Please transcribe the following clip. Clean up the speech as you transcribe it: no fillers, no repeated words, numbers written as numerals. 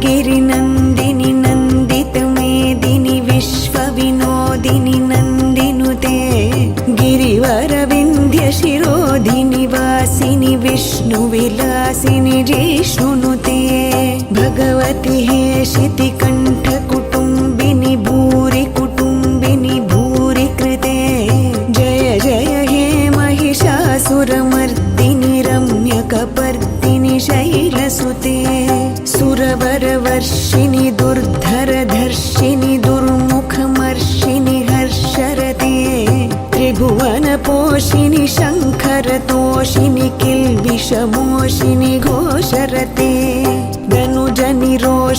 गिरिनन्दिनि नन्दितमेदिनि विश्वविनोदिनि नन्दिनुते गिरिवरविन्ध्यशिरोधिनि वासिनि विष्णुविलासिनि जिष्णुनुते भगवति हेशितिकण्ठकुटुम्बिनि भूरि कुटुम्बिनि भूरि कृते जय जय हे महिषासुरमर्दिनि रम्यकपर्दिनि शैलसुते सुरवरवर्षिणि दुर्धरधर्षिणि दुर्मुखमर्षिणि हर्षरते त्रिभुवनपोषिणि शङ्खरतोषिणि किल्बिषमोषिणि घोषरते धनुजनिरोष